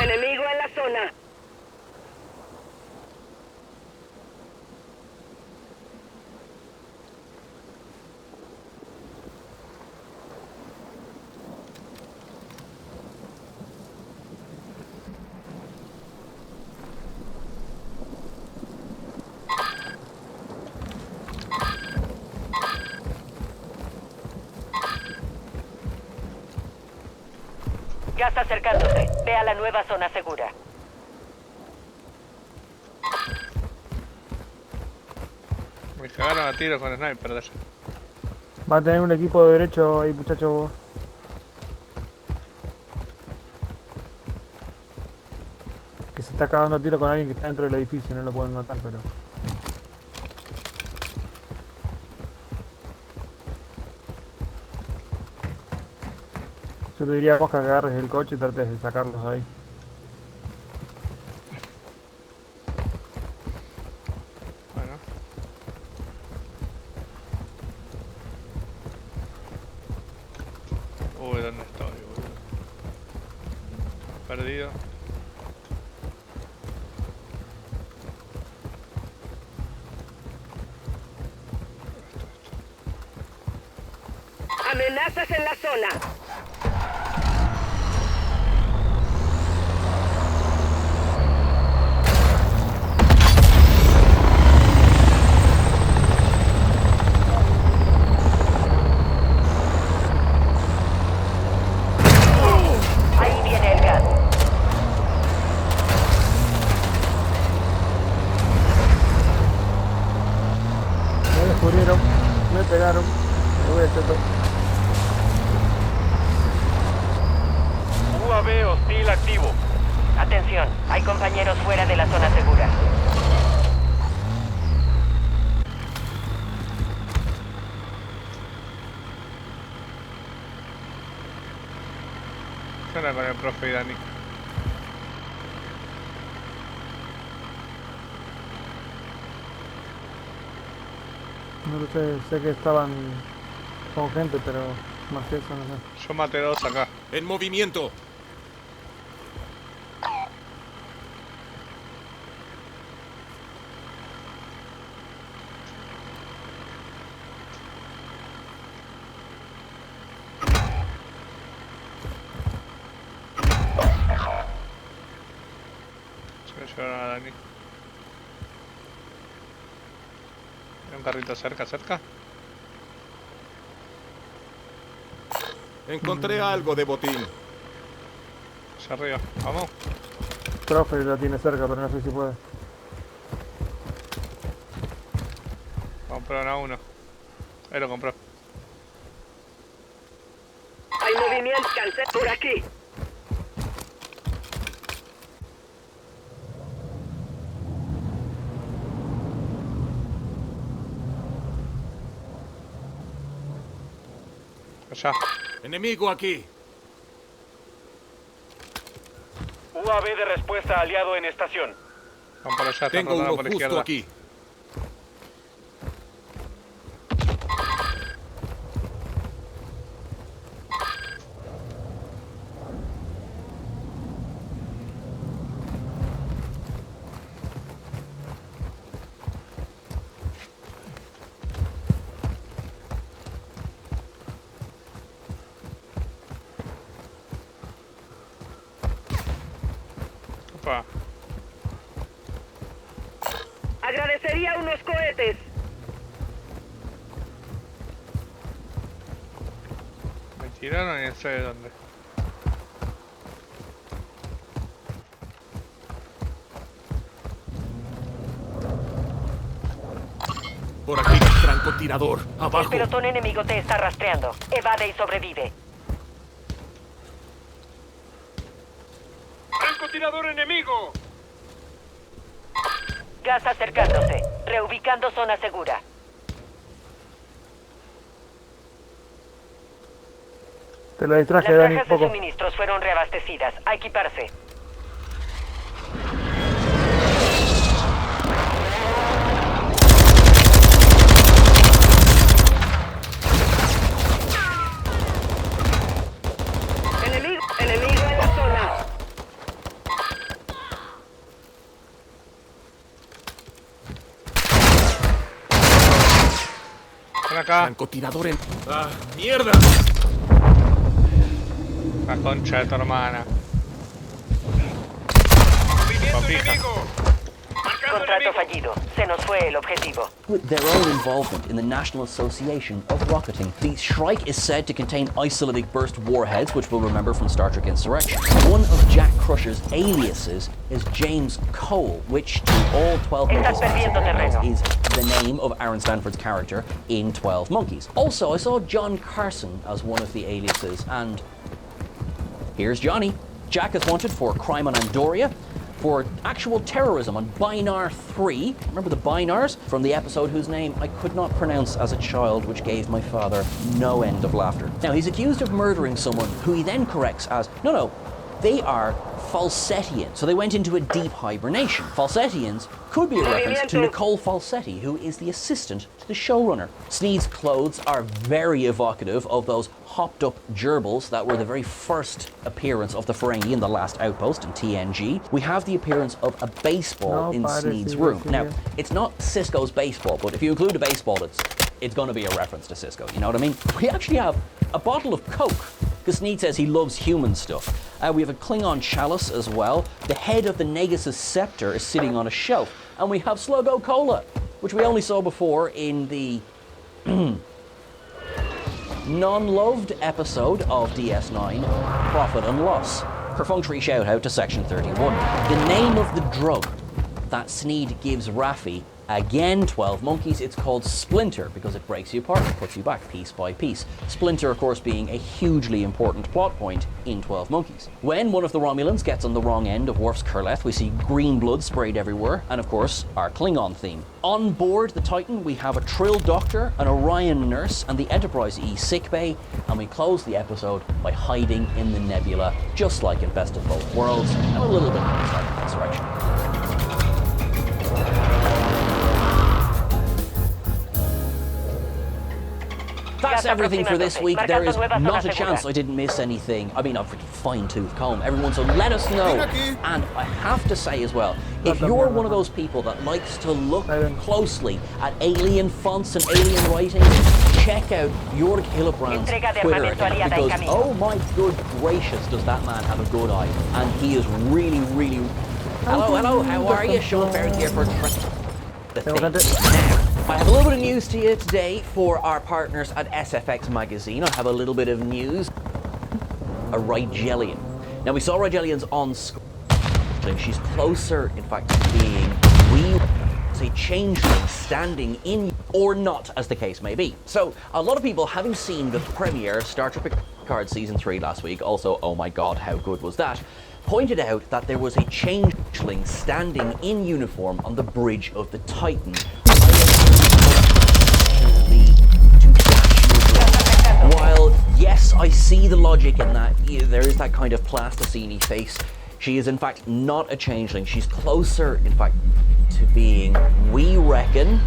Enemigo en la zona. Gas acercándose. Ve a la nueva zona segura. Me cagaron a tiro con sniper de eso. Va a tener un equipo de derecho ahí, muchacho. Que se está cagando a tiro con alguien que está dentro del edificio, no lo pueden matar, pero... Yo te diría vos que agarres el coche y trates de sacarlos de ahí. Bueno. Uy, ¿dónde estoy, boludo? Perdido. Amenazas en la zona. Ahí viene el gas. Me descubrieron, me pegaron, me voy a cheto. UAV hostil activo. Atención, hay compañeros fuera de la zona segura. Suena con el profe y Dani. No lo sé, sé que estaban con gente, pero más que eso no sé. Yo maté dos acá. En movimiento. Se me llevaron a Dani. Hay un carrito cerca. Encontré algo de botín. Allá arriba. Vamos. Profe la tiene cerca, pero no sé si puede. Compraron a uno. Ahí lo compró. Hay movimiento. Cancel por aquí. Allá. Enemigo aquí. UAV de respuesta aliado en estación. Vamos por allá. Están Tengo rotando uno por la justo izquierda. aquí. Opa. Agradecería unos cohetes. Me tiraron y no sé de dónde. Por aquí, francotirador. El Abajo. pelotón enemigo te está rastreando. Evade y sobrevive. ¡Francotirador enemigo! Gas acercándose. Reubicando zona segura. Te la Las distraje, Dani, un cajas de poco. suministros fueron reabastecidas. A equiparse. Enemigo en la zona. acá. Francotirador en... ¡Ah, mierda! La concha de tu hermana. Papija. Contrato fallido. Se nos fue el objetivo. With their own involvement in the National Association of Rocketing, the Shrike is said to contain isolated burst warheads, which we'll remember from Star Trek Insurrection. One of Jack Crusher's aliases is James Cole, which to all 12 Monkeys fans is the name of Aaron Stanford's character in 12 Monkeys. Also, I saw John Carson as one of the aliases, and here's Johnny. Jack is wanted for crime on Andoria, for actual terrorism on Binar 3. Remember the Binars from the episode whose name I could not pronounce as a child, which gave my father no end of laughter. Now, he's accused of murdering someone who he then corrects as, no, they are Falsettians. So they went into a deep hibernation. Falsettians could be a reference to Nicole Falsetti, who is the assistant to the showrunner. Sneed's clothes are very evocative of those hopped up gerbils that were the very first appearance of the Ferengi in The Last Outpost in TNG. We have the appearance of a baseball in Sneed's room. Now, it's not Sisko's baseball, but if you include a baseball, it's going to be a reference to Sisko, you know what I mean? We actually have a bottle of Coke, because Sneed says he loves human stuff. We have a Klingon chalice as well. The head of the Negus' scepter is sitting on a shelf. And we have Sluggo Cola, which we only saw before in the non-loved episode of DS9, Profit and Loss. Perfunctory shout out to Section 31. The name of the drug that Sneed gives Raffi, again 12 Monkeys, it's called Splinter because it breaks you apart and puts you back piece by piece. Splinter, of course, being a hugely important plot point in 12 Monkeys. When one of the Romulans gets on the wrong end of Worf's Kurleth, we see green blood sprayed everywhere, and of course, our Klingon theme. On board the Titan, we have a Trill Doctor, an Orion nurse, and the Enterprise E sickbay, and we close the episode by hiding in the nebula, just like in Best of Both Worlds, and a little bit like Star Trek Insurrection. That's everything for this week. There is not a chance I didn't miss anything. I mean, I've fine-tooth comb, everyone, so let us know. And I have to say as well, if you're one of those people that likes to look closely at alien fonts and alien writing, check out Jörg Hillebrand's Twitter account, because oh my good gracious, does that man have a good eye. And he is really, really... Hello, how are you? Sean Barrett here for the thing. Now, I have a little bit of news to you today for our partners at SFX Magazine. I have a little bit of news. A Rigelian. Now, we saw Rigelians on screen. She's closer, in fact, to being a changeling standing in, or not, as the case may be. So, a lot of people, having seen the premiere Star Trek Picard Season 3 last week, also, oh my god, how good was that, pointed out that there was a changeling standing in uniform on the bridge of the Titan. While, yes, I see the logic in that, there is that kind of plasticine-y face, she is in fact not a changeling. She's closer, in fact, to being, we reckon,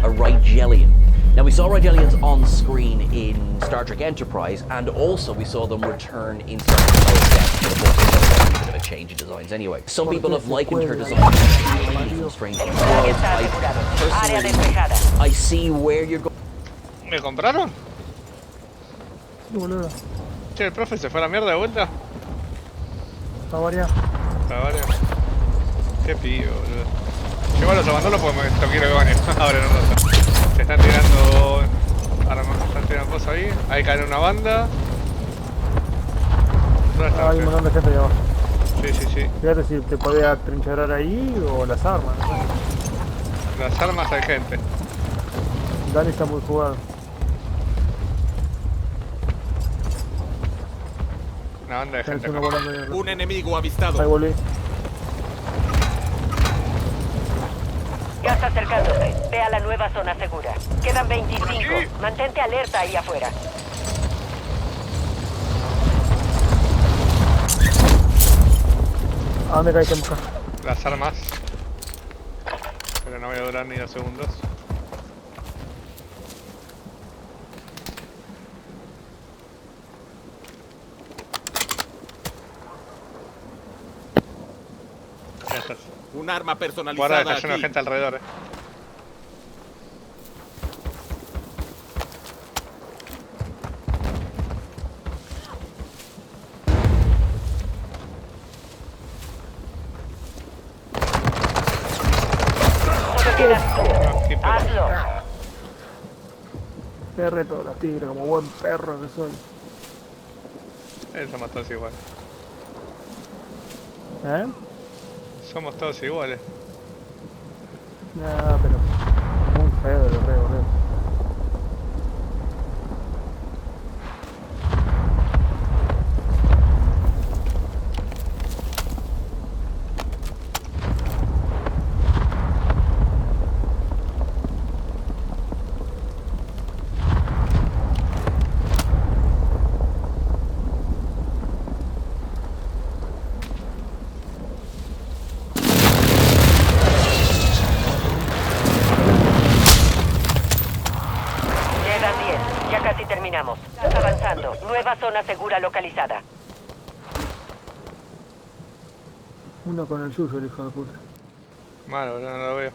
a Rigelian. Now, we saw Rigelians on screen in Star Trek Enterprise, and also we saw them return in Star Trek Death, but of course, there's a bit of a change in designs anyway. Some people have likened her design to Strange Worlds. Personally, I see where you're going. ¿Me compraron? Sí, boludo. Che, el profe se fue a la mierda de vuelta. Está variado. Está variado. Qué pibe, boludo. Igual los abandono porque no quiero que ganen. Ahora no lo sé. Se están tirando armas, se están tirando cosas ahí. Ahí cae una banda. ¿Dónde está? Hay un montón de gente ahí abajo. Sí. Fíjate si te podía trincherar ahí o las armas, no sé. Las armas hay gente. Dani está muy jugado. Una banda de gente. Un enemigo avistado. Ahí volví. Ya está acercándose. Ve a la nueva zona segura. Quedan 25. Mantente alerta ahí afuera. ¿A dónde caíste, mujer? Las armas. Pero no voy a durar ni 2 segundos. Ya estás. Un arma personalizada. Guarda, está lleno de gente alrededor, Te reto la tigre como buen perro que soy. Somos todos iguales. ¿Eh? Somos todos iguales. Nah, pero muy feo el re, boludo. Terminamos. Avanzando. Nueva zona segura localizada. Uno con el suyo, el hijo de puta. Malo, no lo veo.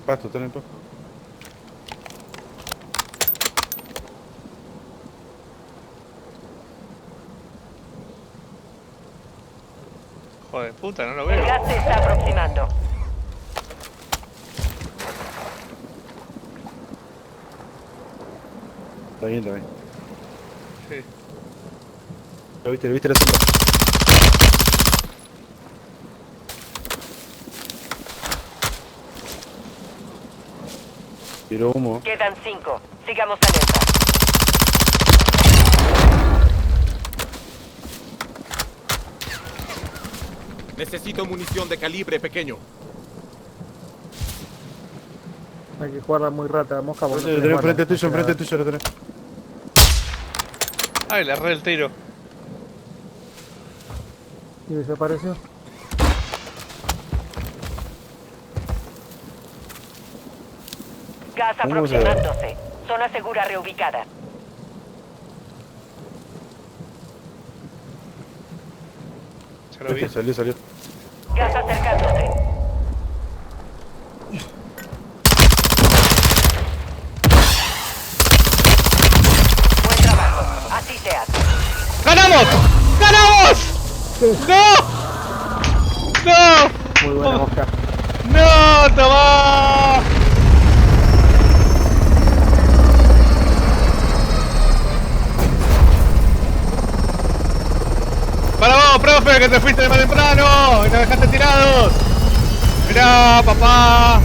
Pasto, tenés pasto. Joder, puta, no lo El veo. gas se está aproximando. Está bien, está bien. Sí. Lo viste la sombra. Tiro humo. Quedan 5. Sigamos alerta. Necesito munición de calibre pequeño. Hay que jugarla muy rata, mosca. Lo tenés enfrente tuyo lo tenés. Ay, le erré el tiro. Y desapareció. Gas aproximándose. Zona segura reubicada. Ya lo vi. Salió. Gas acercándose. Buen trabajo. Así se hace. ¡Ganamos! ¡Ganamos! ¡No! ¡No! Muy buena mosca. ¡No! ¡Toma! ¡Para vos, profe, que te fuiste de más temprano! ¡Y nos dejaste tirados! ¡Mirá, papá!